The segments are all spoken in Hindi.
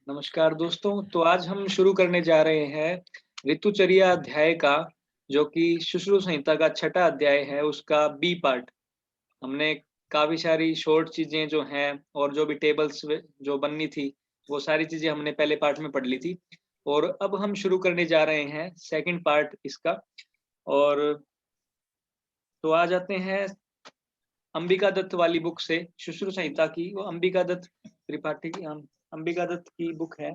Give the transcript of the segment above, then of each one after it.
नमस्कार दोस्तों। तो आज हम शुरू करने जा रहे हैं ऋतुचर्या अध्याय का, जो कि शुश्रु संहिता का छठा अध्याय है, उसका बी पार्ट। हमने काफ़ी सारी शॉर्ट चीज़ें जो हैं और जो भी टेबल्स जो बननी थी, वो सारी चीज़ें हमने पहले पार्ट में पढ़ ली थी। और अब हम शुरू करने जा रहे हैं सेकंड पार्ट इसका। और तो आ जाते हैं अंबिका दत्त वाली बुक से, शुश्रु संहिता की। वो अंबिका दत्त त्रिपाठी की अंबिका दत्त की बुक है।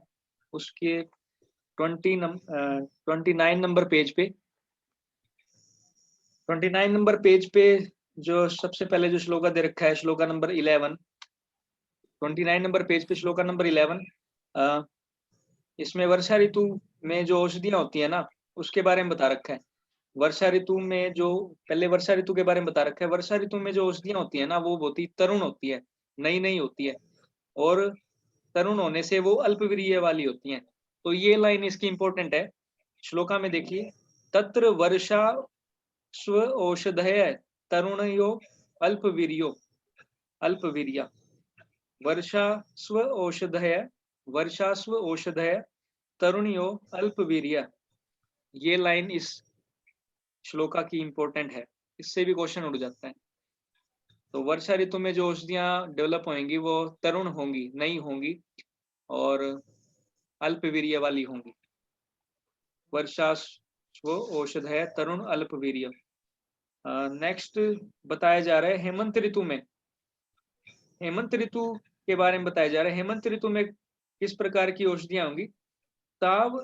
उसके 29 नंबर पेज पे 29 नंबर पेज पे जो सबसे पहले जो श्लोका दे रखा है, श्लोका नंबर 11। 29 नंबर पेज पे श्लोका नंबर 11। इसमें वर्षा ऋतु में जो औषधियां होती है ना, उसके बारे में बता रखा है। वर्षा ऋतु में जो पहले वर्षा ऋतु के बारे में बता रखा है। वर्षा ऋतु में जो औषधियां होती है ना, वो बहुत ही तरुण होती है, नई नई होती है। और तरुण होने से वो अल्पवीर्य वाली होती हैं। तो ये लाइन इसकी इंपॉर्टेंट है। श्लोका में देखिए, तत्र वर्षा स्व औषधय तरुणयो अल्पवीर्यो अल्पवीर्या। वर्षा स्व औषधय वर्षा स्व औषधय तरुणयो अल्पवीर्य। ये लाइन इस श्लोका की इंपॉर्टेंट है। इससे भी क्वेश्चन उठ जाता है। तो वर्षा ऋतु में जो औषधियां डेवलप होंगी वो तरुण होंगी, नई होंगी और अल्पवीर्य वाली होंगी। वर्षा स्व औषधय तरुण अल्पवीर्य। नेक्स्ट बताया जा रहा है हेमंत ऋतु में। हेमंत ऋतु के बारे में बताया जा रहा है। हेमंत ऋतु में किस प्रकार की औषधियां होंगी? ताव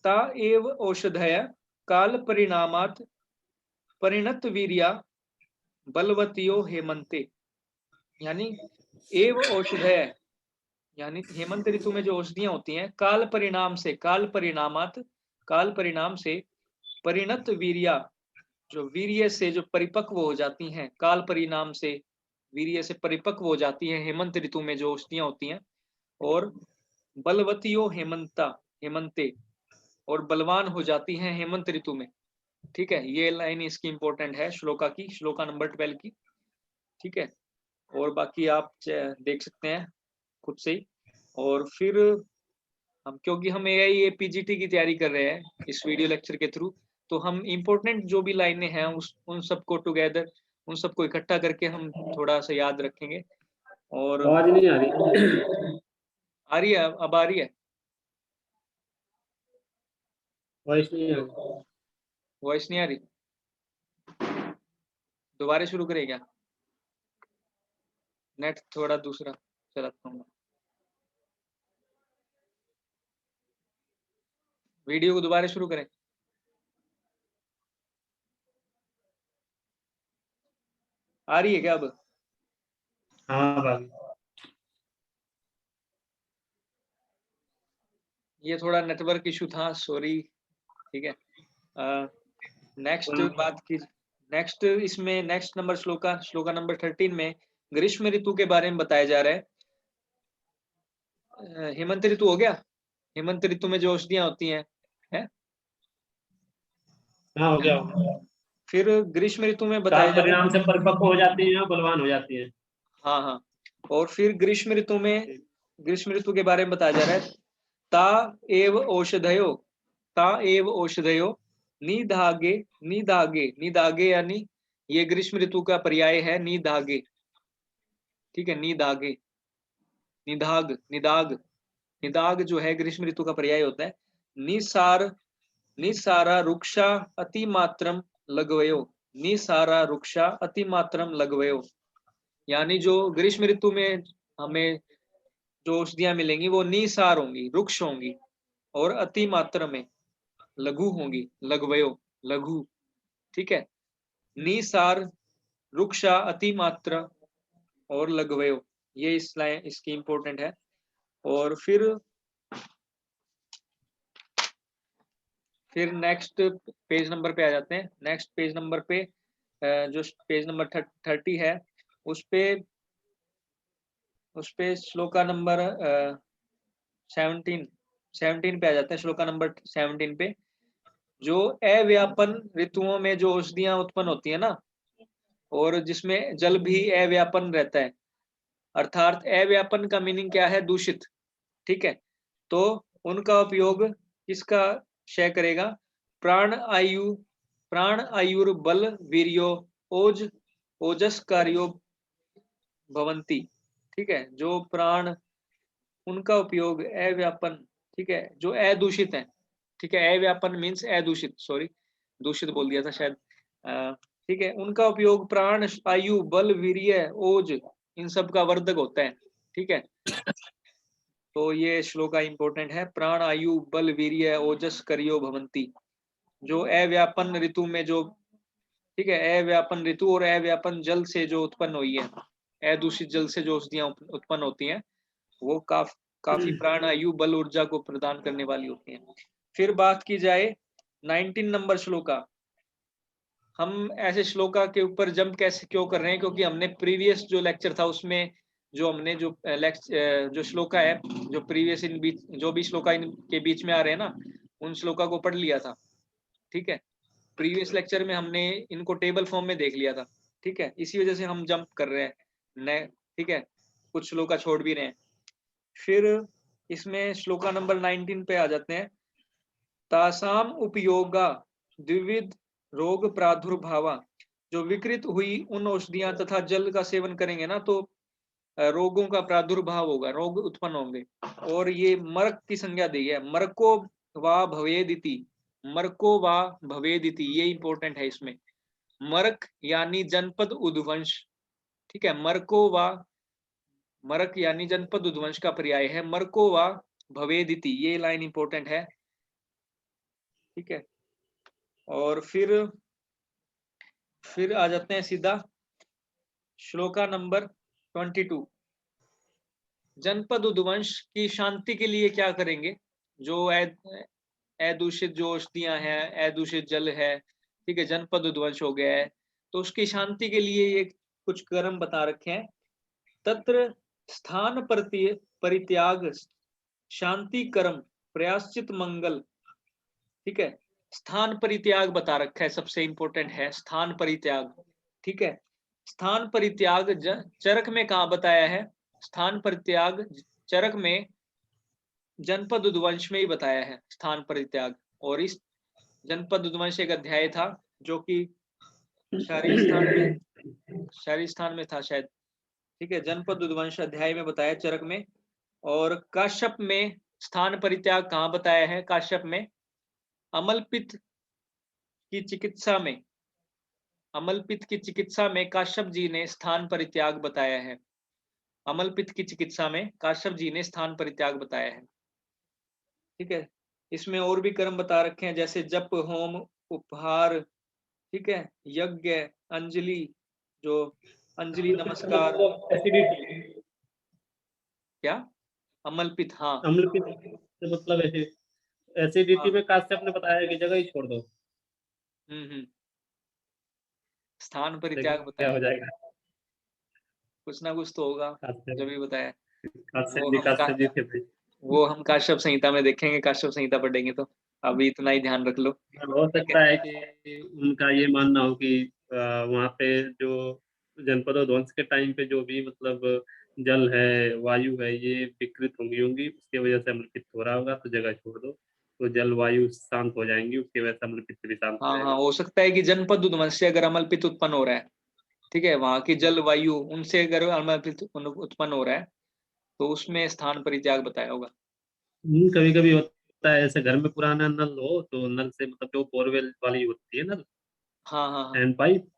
ता एव औषधय काल परिणामात परिणत वीर्या बलवतियो हेमंते। यानी एव औषधय, यानी हेमंत ऋतु में जो औषधियां होती हैं, काल परिणाम से, काल परिणामात, काल परिणाम से परिणत वीर्या, जो वीर्य से जो परिपक्व हो जाती हैं, काल परिणाम से वीर्य से परिपक्व हो जाती हैं हेमंत ऋतु में जो औषधियां होती हैं। और बलवतियो हेमंता हेमंते, और बलवान हो जाती हैं हेमंत ऋतु में। ठीक है, ये लाइन इसकी इंपॉर्टेंट है श्लोका की, श्लोका नंबर 12 की। ठीक है, और बाकी आप देख सकते हैं खुद से ही। और फिर हम, क्योंकि हम एआई पीजीटी की तैयारी कर रहे हैं इस वीडियो लेक्चर के थ्रू, तो हम इम्पोर्टेंट जो भी लाइनें हैं उन सबको टुगेदर, उन सबको इकट्ठा करके हम थोड़ा सा याद रखेंगे। और आवाज नहीं आ रही। आ रही है? अब आ रही है? वॉइस नहीं आ रही। वॉइस नहीं आ रही? दोबारा शुरू करें क्या? नेट थोड़ा दूसरा चलाता हूँ। वीडियो को दोबारा शुरू करें? आ रही है क्या अब? हाँ भाभी। ये थोड़ा नेटवर्क इशू था, सॉरी। ठीक है, नेक्स्ट बात की। नेक्स्ट इसमें next number shloka, shloka number 13 में ग्रीष्म ऋतु के बारे में बताया जा रहा है। हेमंत ऋतु हो गया। हेमंत ऋतु में जो औषधियां होती हैं, है? हाँ हो गया, हो गया। फिर ग्रीष्म ऋतु में काल बताया जा रहा परिणाम है। से परिपक्व हो जाती हैं और बलवान हो जाती हैं। हाँ हाँ। और फिर ग्रीष्म ऋतु में, ग्रीष्म ऋतु के बारे में बताया जा रहा है। ता एव औषधयो, ता एव औषधयो निधागे निधागे निधागे, यानी ये ग्रीष्म ऋतु का पर्याय है निधागे। ठीक है, निधागे, निधाग, निदाग, निदाग जो है ग्रीष्म ऋतु का पर्याय होता है। निसार निसारा रुक्षा अतिमात्रम लगवयो, निसारा रुक्षा अतिमात्रम लगवयो। यानी जो ग्रीष्म ऋतु में हमें जो औषधियां मिलेंगी वो निसार होंगी, रुक्ष होंगी, और अति मात्रा में लघु होंगी, लघवयो, लघु। ठीक है, निसार, रुक्षा, अति मात्रा और लघवयो, ये इस लाइन इसकी इंपॉर्टेंट है। और फिर नेक्स्ट पेज नंबर पे आ जाते हैं। नेक्स्ट पेज नंबर पे जो पेज नंबर 30 है, उस पे श्लोका नंबर 17 पे आ जाते हैं। श्लोका नंबर 17 पे जो अव्यापन ऋतुओं में जो औषधियां उत्पन्न होती है ना, और जिसमें जल भी अव्यापन रहता है, अर्थात अव्यापन का मीनिंग क्या है? दूषित। ठीक है, तो उनका उपयोग किसका क्षय करेगा? प्राण आयुर बल वीर्यो ओज ओजस कार्यो भवंती। ठीक है, जो प्राण, उनका उपयोग अव्यापन, ठीक है, जो अदूषित है, ठीक है, अव्यापन मीन्स अदूषित, सॉरी दूषित बोल दिया था शायद। ठीक है, उनका उपयोग प्राण आयु बल वीर्य ओज इन सब का वर्धक होता है। ठीक है, तो ये श्लोका इंपॉर्टेंट है। प्राण आयु बल वीर्य ओजस करियो भवंती, जो अव्यापन ऋतु में जो, ठीक है, अव्यापन ऋतु और अव्यापन जल से जो उत्पन्न हुई है, अदूषित जल से जो औषधियां उत्पन्न होती हैं, वो काफी प्राण आयु बल ऊर्जा को प्रदान करने वाली होती हैं। फिर बात की जाए 19 नंबर श्लोका। हम ऐसे श्लोका के ऊपर जंप कैसे क्यों कर रहे हैं? क्योंकि हमने प्रीवियस जो लेक्चर था उसमें जो हमने जो श्लोका है, जो प्रीवियस इन बीच जो भी श्लोका इनके बीच में आ रहे हैं ना, उन श्लोका को पढ़ लिया था। ठीक है, प्रीवियस लेक्चर में हमने इनको टेबल फॉर्म में देख लिया था। ठीक है, इसी वजह से हम जंप कर रहे हैं नए। ठीक है, कुछ श्लोका छोड़ भी रहे हैं। फिर इसमें श्लोका नंबर 19 पे आ जाते हैं। तासाम उपयोगा द्विविध रोग प्रादुर्भावा, जो विकृत हुई उन औषधियां तथा जल का सेवन करेंगे ना, तो रोगों का प्रादुर्भाव होगा, रोग उत्पन्न होंगे। और ये मरक की संज्ञा दी है, मरको वा भवेदिति, मरको वा भवेदिति, ये इंपॉर्टेंट है इसमें। मरक यानी जनपद उद्वंश। ठीक है, मरक यानी जनपद उद्वंश का पर्याय है मरको वा भवेदिति, ये लाइन इंपॉर्टेंट है। ठीक है, और फिर आ जाते हैं सीधा श्लोका नंबर 22। जनपद उद्वंश की शांति के लिए क्या करेंगे? जो अदूषित जो औषधियां हैं, अदूषित जल है, ठीक है, जनपद उद्वंश हो गया है, तो उसकी शांति के लिए ये कुछ कर्म बता रखे हैं। तत्र स्थान परित्याग शांति कर्म प्रयाश्चित मंगल। ठीक है, स्थान परित्याग बता रखा है, सबसे इंपॉर्टेंट है स्थान परित्याग। ठीक है, स्थान परित्याग चरक में कहा बताया है? स्थान परित्याग चरक में जनपद उद्वंश में ही बताया है स्थान परित्याग। और इस जनपद उद्वंश एक अध्याय था जो कि शारी स्थान में था शायद। ठीक है, जनपद उद्वंश अध्याय में बताया चरक में। और काश्यप में स्थान परित्याग कहाँ बताया है? काश्यप में अमलपित की चिकित्सा में, अमलपित की चिकित्सा में काश्यप जी ने स्थान परित्याग बताया है। अमलपित की चिकित्सा में काश्यप जी ने स्थान परित्याग बताया है। ठीक है, इसमें और भी कर्म बता रखे हैं, जैसे जप होम उपहार, ठीक है, यज्ञ अंजलि, जो अंजलि नमस्कार। एसिडिटी, क्या अमलपित? हाँ, अम्लपित से मतलब एसिडिटी हाँ, में काश्यप ने बताया कि जगह ही छोड़ दो। स्थान परित्याग देखो क्या बताया, हो जाएगा। कुछ ना कुछ तो होगा जो काश्यप भी बताया। वो काश्यप जी थे भाई। वो हम काश्यप संहिता में देखेंगे, काश्यप संहिता पढ़ेंगे तो अभी इतना ही ध्यान रख लो। हो ठीक है, सकता है कि उनका ये मानना हो कि वहाँ पे जो जनपद ध्वंस के टाइम पे जो भी मतलब जल है वायु है ये विकृत होंगी उसकी वजह से अम्लपित हो रहा होगा, तो जगह छोड़ दो तो जल वायु शांत हो जाएंगी, उसकी वजह से अम्लपित भी शांत हो हाँ हाँ, जाएगा। हो सकता है कि जनपद उद्वंश से अगर अमलपित उत्पन्न हो रहा है, ठीक है, वहां की जल वायु उनसे अगर अमलपित उत्पन्न हो रहा है, तो उसमें स्थान परित्याग बताया होगा। कभी कभी होता है ऐसे घर में पुराना नल हो तो नल से मतलब जो बोरवेल वाली होती है नल, हाँ हाँ हाँ हैंड पाइप,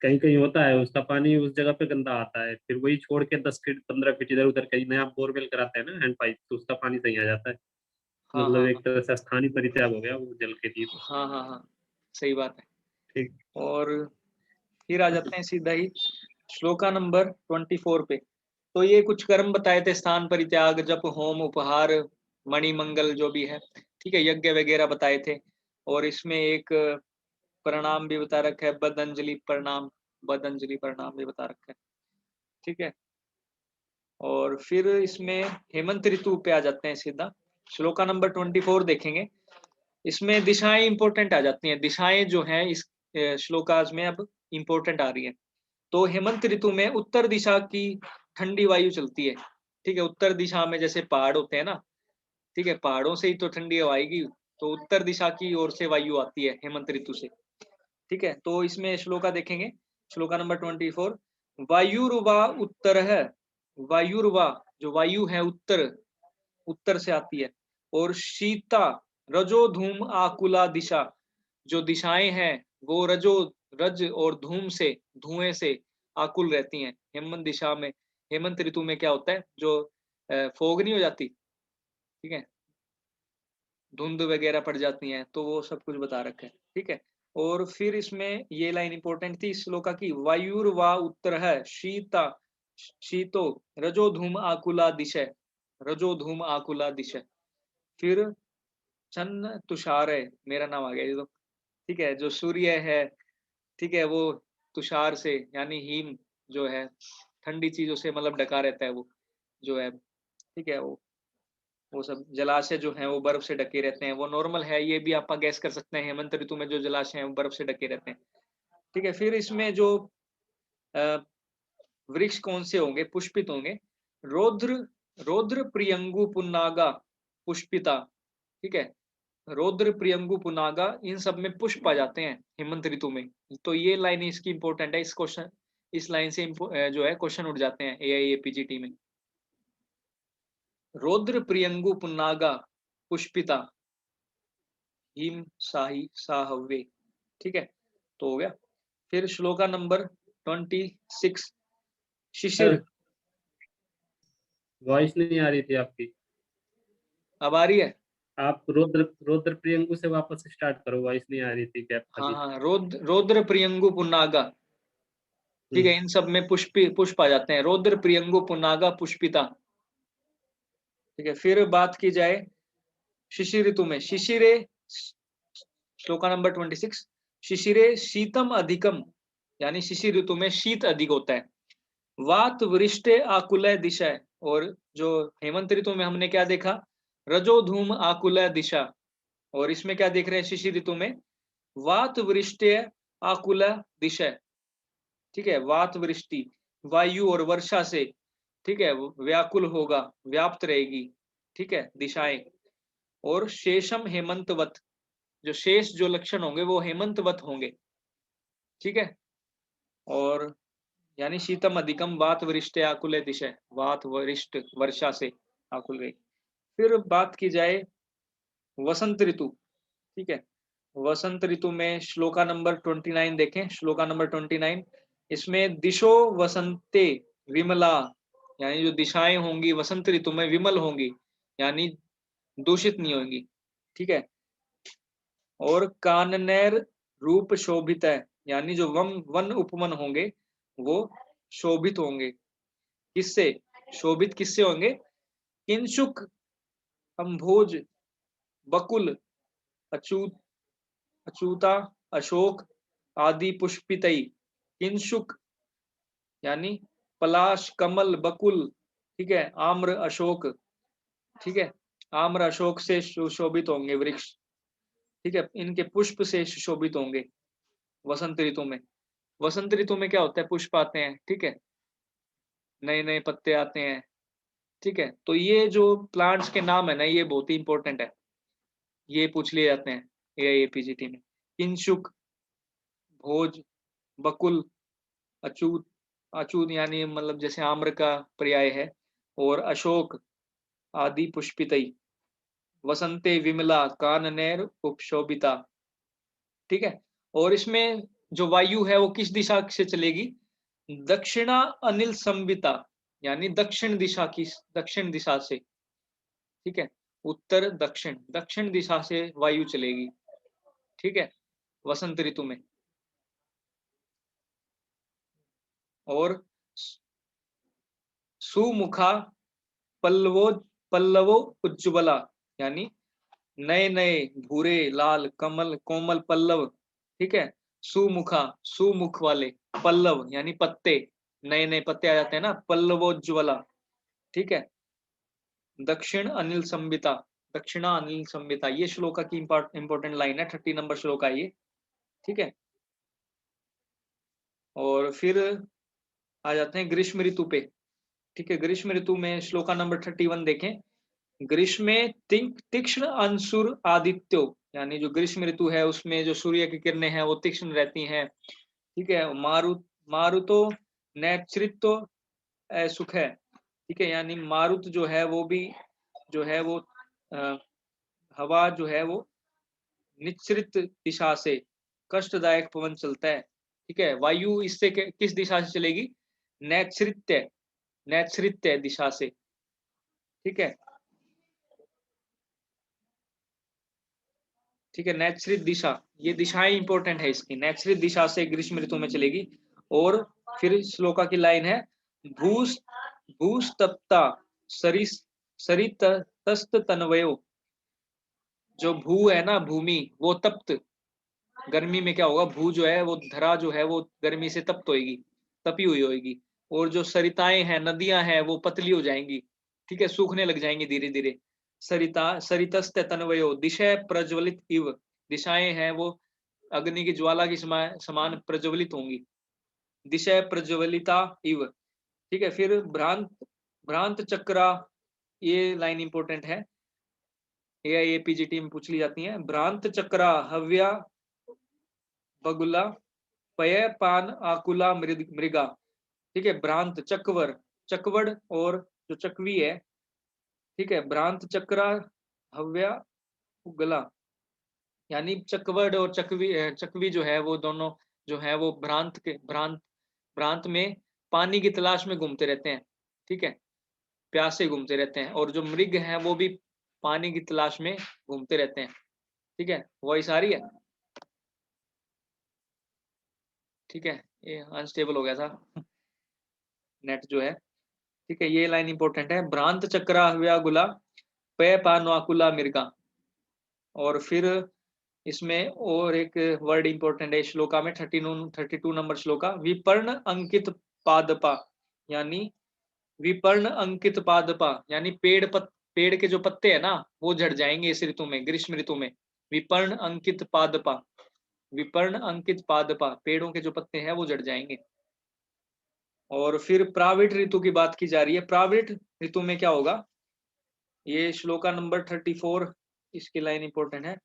कहीं कहीं होता है उसका पानी उस जगह पे गंदा आता है, फिर वही छोड़ के 10 फीट 15 फीट इधर उधर कहीं नया बोरवेल कराते हैं ना हैंड पाइप, तो उसका पानी सही आ जाता है। हाँ मतलब हाँ एक तरह से स्थानीय परित्याग हो गया वो जल के लिए तो। हाँ हाँ हाँ, सही बात है। ठीक। और फिर आ जाते हैं सीधा ही श्लोका नंबर 24 पे। तो ये कुछ कर्म बताए थे, स्थान परित्याग, जप होम उपहार मणिमंगल जो भी है, ठीक है, यज्ञ वगैरह बताए थे। और इसमें एक प्रणाम भी बता रखा है, बदंजलि प्रणाम भी बता रखा है। ठीक है, और फिर इसमें हेमंत ऋतु पे आ जाते हैं सीधा, श्लोका नंबर 24 देखेंगे। इसमें दिशाएं इंपॉर्टेंट आ जाती हैं, दिशाएं जो हैं इस श्लोकाज में अब इंपॉर्टेंट आ रही है। तो हेमंत ऋतु में उत्तर दिशा की ठंडी वायु चलती है। ठीक है, उत्तर दिशा में जैसे पहाड़ होते हैं ना, ठीक है, पहाड़ों से ही तो ठंडी हवा आएगी, तो उत्तर दिशा की ओर से वायु आती है हेमंत ऋतु से। ठीक है, तो इसमें श्लोका देखेंगे, श्लोका नंबर 24। वायुरुवा उत्तर है, वायुरुवा जो वायु है उत्तर, उत्तर से आती है। और शीता रजो धूम आकुला दिशा, जो दिशाएं हैं वो रज और धूम से, धुएं से आकुल रहती हैं। हेमंत दिशा में, हेमंत ऋतु में क्या होता है, जो फोग नहीं हो जाती, ठीक है, धुंध वगैरह पड़ जाती हैं, तो वो सब कुछ बता रखा है। ठीक है, और फिर इसमें ये लाइन इंपॉर्टेंट थी इस श्लोका की, वायुर्वा उत्तर है शीता शीतो रजो धूम आकुला दिशा, रजो धूम आकुला दिशा। फिर चन्न तुषार है, मेरा नाम आ गया ये तो। ठीक है, जो सूर्य है, ठीक है, वो तुषार से यानी हिम जो है, ठंडी चीजों से मतलब ढका रहता है वो जो है। ठीक है, वो सब जलाशय जो हैं वो बर्फ से ढके रहते हैं, वो नॉर्मल है, ये भी आप गैस कर सकते हैं, हेमंत ऋतु में जो जलाशय हैं वो बर्फ से ढके रहते हैं। ठीक है, फिर इसमें जो अ, वृक्ष कौन से होंगे, पुष्पित होंगे, रौद्र रौद्र प्रियंगु पुन्नागा पुष्पिता। ठीक है, रौद्र प्रियंगु पुनागा, इन सब में पुष्प आ जाते हैं हेमंत ऋतु में। तो ये लाइन इसकी इंपॉर्टेंट है, इस क्वेश्चन, इस लाइन से जो है क्वेश्चन उठ जाते हैं एआईएपीजीटी में। रौद्र प्रियंगु पुन्नागा पुष्पिता हिम साही साहवे। ठीक है, तो हो गया। फिर श्लोका नंबर 26, शिशिर। सर वॉइस नहीं आ रही थी आपकी। अब आ रही है? आप रुद्र रुद्र प्रियंकु से वापस स्टार्ट करो, वॉइस नहीं आ रही थी, गैप था हाँ बीच। हाँ, रौद्र प्रियंगु पुन्नागा। ठीक हम्म। है, इन सब में पुष्प आ जाते हैं, रौद्र प्रियंगु पुन्नागा पुष्पिता। ठीक है, फिर बात की जाए शिशिर ऋतु में, शिशिरे, श्लोका नंबर 26, शिशिरे शीतम अधिकम, यानी शिशिर ऋतु में शीत अधिक होता है। वात वृष्टे आकुलय दिशा, और जो हेमंत ऋतु में हमने क्या देखा, रजो धूम आकुलय दिशा, और इसमें क्या देख रहे हैं शिशिर ऋतु में, वात वृष्टे आकुल दिशा। ठीक है, वात वृष्टि वायु और वर्षा से, ठीक है, व्याकुल होगा, व्याप्त रहेगी। ठीक है, दिशाएं। और शेषम हेमंतवत, जो शेष जो लक्षण होंगे वो हेमंतवत होंगे। ठीक है, और यानी शीतम अधिकम वात वरिष्ठ आकुल दिशा, वात वरिष्ठ वर्षा से आकुल गई। फिर बात की जाए वसंत ऋतु। ठीक है, वसंत ऋतु में श्लोका नंबर 29 देखें, श्लोका नंबर 29, इसमें दिशो वसंते विमला, यानी जो दिशाएं होंगी वसंत ऋतु में विमल होंगी, यानी दूषित नहीं होंगी। ठीक है, और काननेर रूप शोभित है, यानी जो वन उपवन होंगे वो शोभित होंगे। किससे शोभित, किससे होंगे, किंशुक अम्भोज बकुल अचूत अचूता अशोक आदि पुष्पितई। किंशुक यानी पलाश कमल बकुल, ठीक है, आम्र अशोक। ठीक है, आम्र अशोक से सुशोभित होंगे वृक्ष। ठीक है, इनके पुष्प से सुशोभित होंगे वसंत ऋतु में। वसंत ऋतु में क्या होता है, पुष्प आते हैं, ठीक है, नए नए पत्ते आते हैं। ठीक है, तो ये जो प्लांट्स के नाम है ना, ये बहुत ही इंपॉर्टेंट है, ये पूछ लिए जाते हैं एआईएपीजीटी में। किंशुक, भोज, बकुल, अचूत, अचूत यानी मतलब जैसे आम्र का पर्याय है, और अशोक आदि पुष्पितई, वसंते विमला काननेर उपशोभिता। ठीक है, और इसमें जो वायु है वो किस दिशा से चलेगी, दक्षिणा अनिल संविता, यानी दक्षिण दिशा की, दक्षिण दिशा से। ठीक है, उत्तर दक्षिण, दक्षिण दिशा से वायु चलेगी। ठीक है, वसंत ऋतु में। और सुमुखा पल्लवो पल्लवो उज्ज्वला, यानी नए नए भूरे लाल कमल कोमल पल्लव। ठीक है, सुमुखा, सुमुख वाले, पल्लव यानी पत्ते, नए नए पत्ते आ जाते हैं ना, पल्लवोज्ज्वला। ठीक है, दक्षिण अनिल संबिता, दक्षिणा अनिल संबिता, ये श्लोका की इंपॉर्टेंट लाइन है, 30 नंबर श्लोक है ये। ठीक है, और फिर आ जाते हैं ग्रीष्म ऋतु पे। ठीक है, ग्रीष्म ऋतु में श्लोका नंबर 31 देखें, ग्रीष्मे तीक्ष्ण अंशुर आदित्यो, यानी जो ग्रीष्म ऋतु है उसमें जो सूर्य की किरणें हैं वो तीक्ष्ण रहती हैं। ठीक है। मारुतो नैच्छृतो सुख है। ठीक है, यानी मारुत जो है वो भी जो है वो अ, हवा जो है वो निश्रित दिशा से कष्टदायक पवन चलता है। ठीक है, वायु इससे किस दिशा से चलेगी? नैच्छृत्य, नैच्छृत्य दिशा से। ठीक है, ठीक है, नैच्छृत दिशा, ये दिशाएं इंपॉर्टेंट है इसकी। नैच्छृत दिशा से ग्रीष्म ऋतु में चलेगी। और फिर श्लोका की लाइन है, भूस भूस्तप्ता सरिस सरितस्त तनवयो। जो भू है ना, भूमि, वो तप्त, गर्मी में क्या होगा, भू जो है वो धरा जो है वो गर्मी से तप्त होएगी, तपी हुई होएगी। और जो सरिताएं हैं, नदियां हैं, वो पतली हो जाएंगी। ठीक है, सूखने लग जाएंगी धीरे धीरे। सरितस्त तनवयो दिशा प्रज्वलित इव, दिशाएं हैं वो अग्नि की ज्वाला की समान प्रज्वलित होंगी। दिशा प्रज्वलिता इव। ठीक है, फिर भ्रांत भ्रांत चक्रा, ये लाइन इंपॉर्टेंट है, एआईएपीजीटी में पूछ ली जाती है। भ्रांत चक्रा हव्या बगुला पय पान आकुला मृगा। ठीक है, भ्रांत चकवर, चकवड़ और जो चकवी है। ठीक है, भ्रांत चक्रा हव्या उगला, यानी चकवड़ और चकवी जो है वो दोनों जो है वो भ्रांत भ्रांत में पानी की तलाश में घूमते रहते हैं। ठीक है, प्यासे घूमते रहते हैं। और जो मृग हैं वो भी पानी की तलाश में घूमते रहते हैं। ठीक है, वॉइस आ रही है? ठीक है, ये अनस्टेबल हो गया था नेट जो है। ठीक है, ये लाइन इंपॉर्टेंट है, भ्रांत चक्रा व्याकुला पे पानुआकुला मिर्गा। और फिर इसमें और एक वर्ड इंपॉर्टेंट है श्लोका में, 32 नंबर श्लोका, विपर्ण अंकित पादपा, यानी विपर्ण अंकित पादपा, यानी पेड़ के जो पत्ते हैं ना वो झड़ जाएंगे इस ऋतु में, ग्रीष्म ऋतु में। विपर्ण अंकित पादपा, विपर्ण अंकित पादपा, पेड़ों के जो पत्ते हैं वो झड़ जाएंगे। और फिर प्राविट ऋतु की बात की जा रही है। प्राविट ऋतु में क्या होगा, ये श्लोका नंबर 34, इसकी लाइन इंपॉर्टेंट है।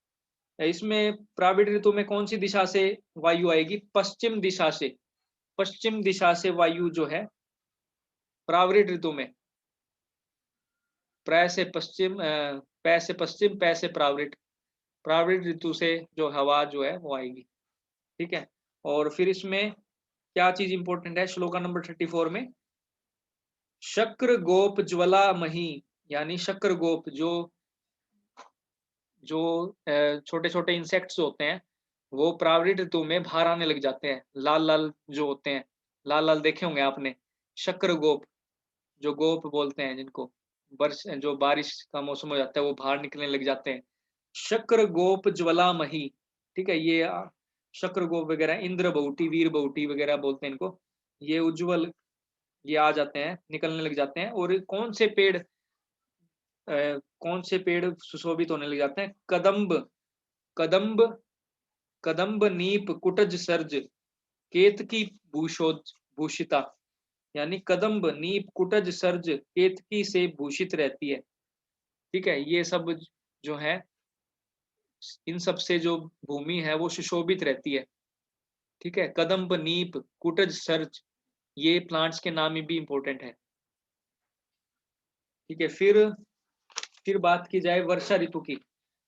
इसमें प्राविट ऋतु में कौन सी दिशा से वायु आएगी? पश्चिम दिशा से, पश्चिम दिशा से वायु जो है प्राविट ऋतु में, प्र से पश्चिम, पै से पश्चिम, पै से प्राविट, प्राविट ऋतु से जो हवा जो है वो आएगी। ठीक है, और फिर इसमें क्या चीज इंपॉर्टेंट है श्लोका नंबर 34 में, शक्र गोप ज्वला मही, यानी शक्र गोप जो जो छोटे छोटे इंसेक्ट्स होते हैं वो प्रावृत ऋतु में बाहर आने लग जाते हैं, लाल लाल जो होते हैं, लाल लाल देखे होंगे आपने, शक्र गोप, जो गोप बोलते हैं जिनको, वर्ष जो बारिश का मौसम हो जाता है वो बाहर निकलने लग जाते हैं। शक्र गोप ज्वलामही। ठीक है, ये शक्र गोप वगैरह, इंद्र बहुटी, वीर बहुटी वगैरह बोलते हैं इनको, ये उज्जवल, ये आ जाते हैं, निकलने लग जाते हैं। और कौन से पेड़ सुशोभित होने लग जाते हैं? कदम्ब, कदम्ब, कदम्ब नीप कुटज सर्ज केतकी भूषिता, यानी कदम्ब नीप कुटज सर्ज केतकी से भूषित रहती है। ठीक है, ये सब जो है, इन सब से जो भूमि है वो सुशोभित रहती है। ठीक है, कदम्ब नीप कुटज सर्ज, ये प्लांट्स के नाम भी इंपॉर्टेंट है। ठीक है, फिर बात की जाए वर्षा ऋतु की।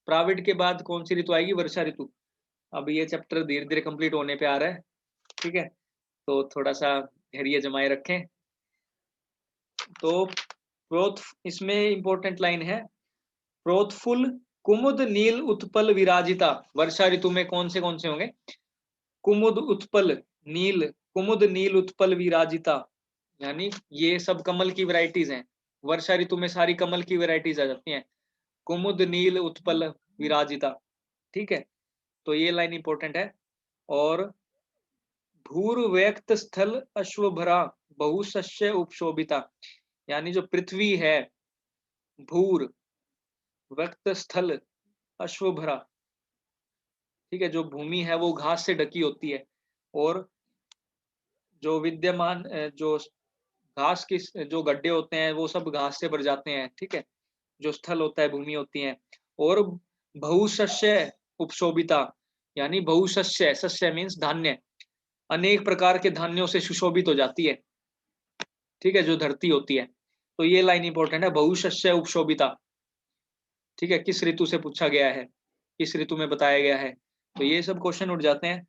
प्राविट के बाद कौन सी ऋतु आएगी? वर्षा ऋतु। अब ये चैप्टर धीरे धीरे कंप्लीट होने पे आ रहा है। ठीक है, तो थोड़ा सा धैर्य जमाए रखें। तो प्रोथ, इसमें इंपॉर्टेंट लाइन है, प्रोथफुल कुमुद नील उत्पल विराजिता। वर्षा ऋतु में कौन से होंगे? कुमुद उत्पल नील, कुमुद नील उत्पल विराजिता, यानी ये सब कमल की वैरायटीज हैं। वर्षा ऋतु में सारी कमल की वैरायटीज आ जाती हैं, कुमुद नील उत्पल विराजिता। ठीक है, तो ये लाइन इंपॉर्टेंट है। और भूर व्यक्त स्थल अश्वभरा बहुशस्य उपशोभिता, यानी जो पृथ्वी है, भूर व्यक्त स्थल अश्वभरा, ठीक है, जो भूमि है वो घास से ढकी होती है। और जो विद्यमान जो घास की जो गड्ढे होते हैं वो सब घास से भर जाते हैं। ठीक है, जो स्थल होता है, भूमि होती है। और बहुशस्य उपशोभिता, यानी बहुशस्य, शस्य मीन्स धान्य, अनेक प्रकार के धान्यों से सुशोभित हो जाती है, ठीक है, जो धरती होती है। तो ये लाइन इंपॉर्टेंट है, बहुशस्य उपशोभिता, ठीक है, किस ऋतु से पूछा गया है, किस ऋतु में बताया गया है, तो ये सब क्वेश्चन उठ जाते हैं।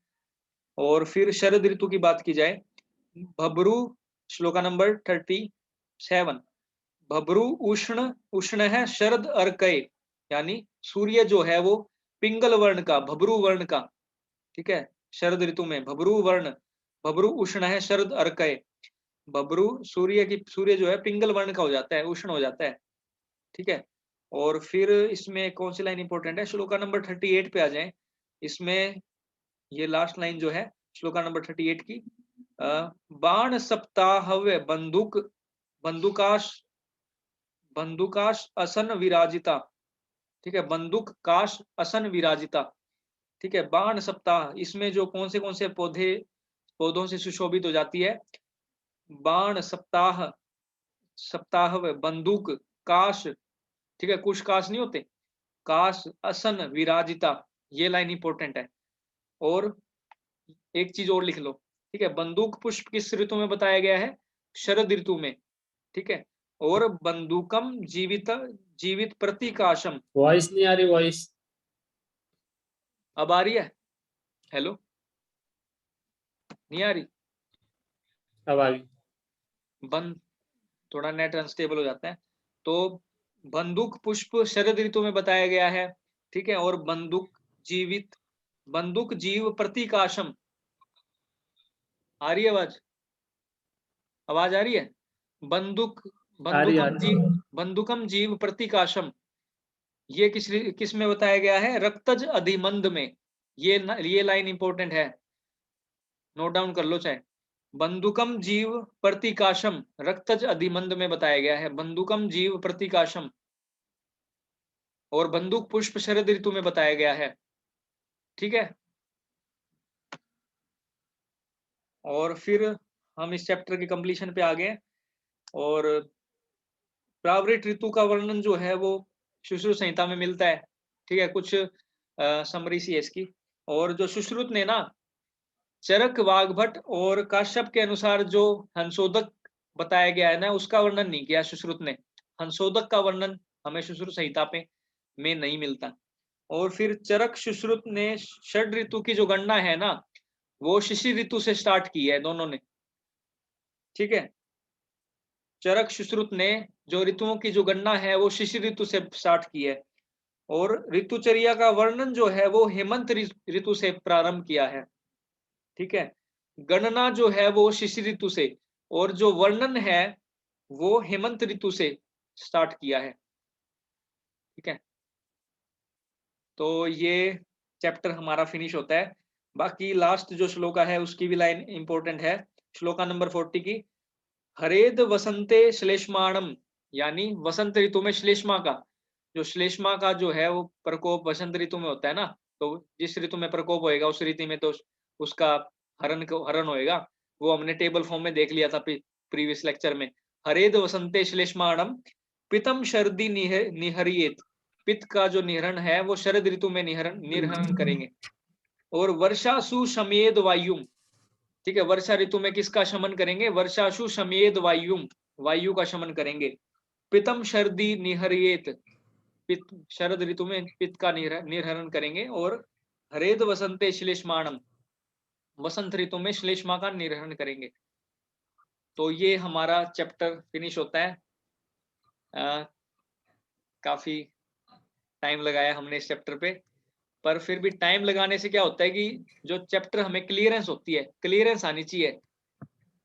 और फिर शरद ऋतु की बात की जाए, भब्रू, श्लोका नंबर 37, भब्रू उष्ण, उष्ण है शरद अर्कय, यानी सूर्य जो है वो पिंगल वर्ण का, भब्रू वर्ण का, ठीक है, शरद ऋतु में भब्रू वर्ण, भब्रू उष्ण है शरद अर्कय, भब्रू सूर्य जो है पिंगल वर्ण का हो जाता है, उष्ण हो जाता है, ठीक है। और फिर इसमें कौन सी लाइन इंपॉर्टेंट है, श्लोका नंबर 38 पे आ जाए। इसमें ये लास्ट लाइन जो है श्लोका नंबर 38 की, बाण सप्ताहव्य बंदूक, बंदुकाश, बंदुकाश असन विराजिता, ठीक है, बंदूक काश असन विराजिता, ठीक है, बाण सप्ताह, इसमें जो कौन से पौधों से सुशोभित हो जाती है, बाण सप्ताह, सप्ताह बंदूक काश, ठीक है, कुश काश नहीं होते, काश असन विराजिता, ये लाइन इंपॉर्टेंट है। और एक चीज और लिख लो, ठीक है, बंदूक पुष्प किस ऋतु में बताया गया है, शरद ऋतु में, ठीक है। और बंदूकम जीवित, जीवित प्रतीकाशम, वॉइस नहीं आ रही, वॉइस। अब आ रही है, हेलो, नहीं आ रही, अब आ गई। बंद, थोड़ा नेट अनस्टेबल हो जाता है। तो बंदूक पुष्प शरद ऋतु में बताया गया है, ठीक है। और बंदूक जीवित, बंदूक जीव प्रतीकाशम, आ रही है आवाज, आवाज आ रही है, बंदूक, आ रही बंदूकम जीव, बंदूकम जीव प्रतीकाशम, ये किस में बताया गया है, रक्तज अधिमंद में, ये लाइन इंपॉर्टेंट है, नोट डाउन कर लो चाहे, बंदुकम जीव प्रतीकाशम, रक्तज अधिमंद में बताया गया है, बंदुकम जीव प्रतीकाशम। और बंदूक पुष्प शरद ऋतु में बताया गया है, ठीक है। और फिर हम इस चैप्टर के कंप्लीशन पे आ गए। और प्रावृत ऋतु का वर्णन जो है वो सुश्रुत संहिता में मिलता है, ठीक है, कुछ समरी सी है इसकी। और जो सुश्रुत ने ना, चरक वाग्भट और काश्यप के अनुसार जो हंसोदक बताया गया है ना, उसका वर्णन नहीं किया सुश्रुत ने, हंसोदक का वर्णन हमें सुश्रुत संहिता में नहीं मिलता। और फिर चरक सुश्रुत ने षड ऋतु की जो गणना है ना, वो शिशिर ऋतु से स्टार्ट की है दोनों ने, ठीक है। चरक सुश्रुत ने जो ऋतुओं की जो गणना है वो शिशिर ऋतु से स्टार्ट की है। और ऋतुचर्या का वर्णन जो है वो हेमंत ऋतु से प्रारंभ किया है, ठीक है। गणना जो है वो शिशिर ऋतु से, और जो वर्णन है वो हेमंत ऋतु से स्टार्ट किया है, ठीक है। तो ये चैप्टर हमारा फिनिश होता है। बाकी लास्ट जो श्लोका है उसकी भी लाइन इंपॉर्टेंट है, श्लोका नंबर 40 की, हरेद वसंते श्लेष्माणम, यानी वसंत ऋतु में श्लेष्मा का, जो श्लेष्मा का जो है वो प्रकोप वसंत ऋतु में होता है ना, तो जिस ऋतु में प्रकोप होएगा उस ऋतु में तो उसका हरण होएगा। वो हमने टेबल फॉर्म में देख लिया था प्रीवियस लेक्चर में। हरेद वसंते श्लेष्माणम पितम शरदी निहरियेत, पित्त का जो निहरण है वो शरद ऋतु में निर्हरण करेंगे। और वर्षासु शमेद वायुम, ठीक है, वर्षा ऋतु में किसका शमन करेंगे, वर्षासु शमेद वायुम, वायु का शमन करेंगे। पितम शरदी निहरियेत, पित्त शरद ऋतु में पित्त का निर्हरण करेंगे। और हरेद वसंते श्लेष्माणम, वसंत ऋतु में श्लेष्मा का निर्हरण करेंगे। तो ये हमारा चैप्टर फिनिश होता है। काफी टाइम लगाया हमने इस चैप्टर पे, पर फिर भी टाइम लगाने से क्या होता है कि जो चैप्टर हमें क्लियरेंस होती है, क्लियरेंस आनी चाहिए।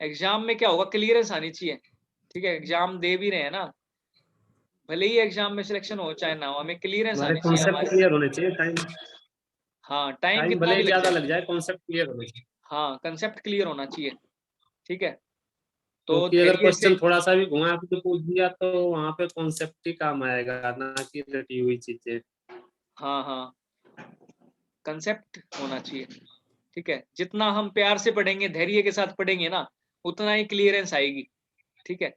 एग्जाम में क्या होगा, क्लियरेंस आनी चाहिए, ठीक है। एग्जाम दे भी रहे हैं ना, भले ही एग्जाम में सिलेक्शन हो चाहे ना हो, हमें क्लियरेंस हमारे आनी चाहिए कॉन्सेप्ट हमारे। क्लियर होने चाहिए। टाइम, हाँ, टाइम टाइम कितना भले भी ही लग ज्यादा जाए, लग जाए, कॉन्सेप्ट क्लियर होने चाहिए। हाँ, कंसेप्ट क्लियर होना चाहिए, ठीक है। तो क्योंकि अगर धैर्य से, क्वेश्चन थोड़ा सा भी घुमा के पूछ दिया तो वहां पे कॉन्सेप्ट ही काम आएगा, ना कि रटी हुई चीजें। हाँ हाँ, कंसेप्ट होना चाहिए, ठीक है। जितना हम प्यार से पढ़ेंगे, धैर्य के साथ पढ़ेंगे ना, उतना ही क्लियरेंस आएगी, ठीक है।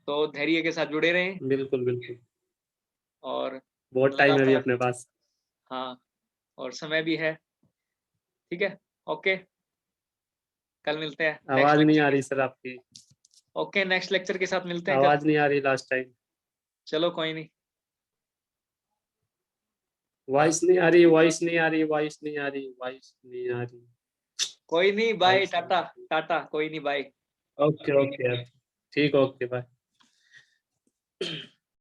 तो धैर्य के साथ जुड़े रहें। बिल्कुल बिल्कुल। और बहुत टाइम है अभी लगातार अपने पास। हाँ, और समय भी है। ठीक है, ओके, कल मिलते हैं नेक्स्ट आवाज नहीं आ लेक्चर के रही साथ। सर आपकी, ओके, नेक्स्ट लेक्चर के साथ मिलते हैं कल। आवाज नहीं आ रही लास्ट टाइम। चलो कोई नहीं, वॉइस नहीं आ रही, वॉइस नहीं आ रही, वॉइस नहीं आ रही, वॉइस नहीं आ रही, कोई नहीं, बाय, वॉइस नहीं टाटा। आ रही। टाटा, कोई नहीं, बाय। ओके ओके, ठीक, ओके बाय।